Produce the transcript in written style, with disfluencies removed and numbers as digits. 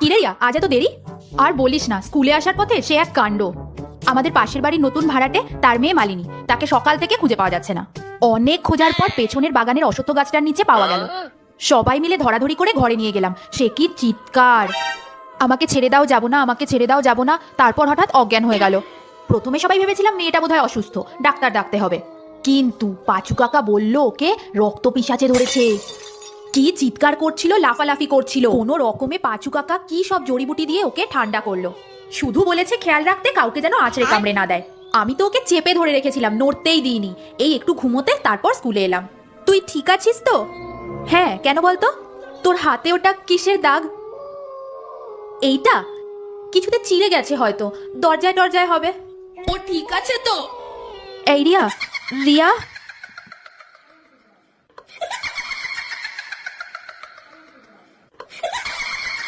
কিরে রিয়া, আজ এত দেরি? আর বলিস না, স্কুলে আসার পথে সে এক কাণ্ড। আমাদের পাশের বাড়ির নতুন ভাড়াটে, তার মেয়ে মালিনী, তাকে সকাল থেকে খুঁজে পাওয়া যাচ্ছে না। অনেক খোঁজার পর পেছনের বাগানের অশ্বত্থ গাছটার নিচে পাওয়া গেল। সবাই মিলে ধরাধরি করে ঘরে নিয়ে গেলাম। সে কি চিৎকার! আমাকে ছেড়ে দাও, যাবো না, আমাকে ছেড়ে দাও, যাবো না। তারপর হঠাৎ অজ্ঞান হয়ে গেল। প্রথমে সবাই ভেবেছিলাম মেয়েটা বোধহয় অসুস্থ, ডাক্তার ডাকতে হবে। কিন্তু পাঁচু কাকা বলল ওকে রক্ত পিশাচে ধরেছে। কি চিৎকার করছিল, লাফালাফি করছিল। কোনো রকমে পাঁচু কাকা কি সব জড়িবুটি দিয়ে ওকে ঠান্ডা করলো। শুধু বলেছে খেয়াল রাখতে, কাউকে যেন আঁচড়ে কামড়ে না দেয়। আমি তো ওকে চেপে ধরে রেখেছিলাম, নড়তেই দিইনি। এই একটু ঘুমোতে তারপর স্কুলে এলাম। তুই ঠিক আছিস তো? হ্যাঁ, কেন বলতো? তোর হাতে ওটা কিসের দাগ? এইটা কিছুতে চিড়ে গেছে হয়তো, দরজায় টরজায় হবে। ও ঠিক আছে তো? এই রিয়া, রিয়া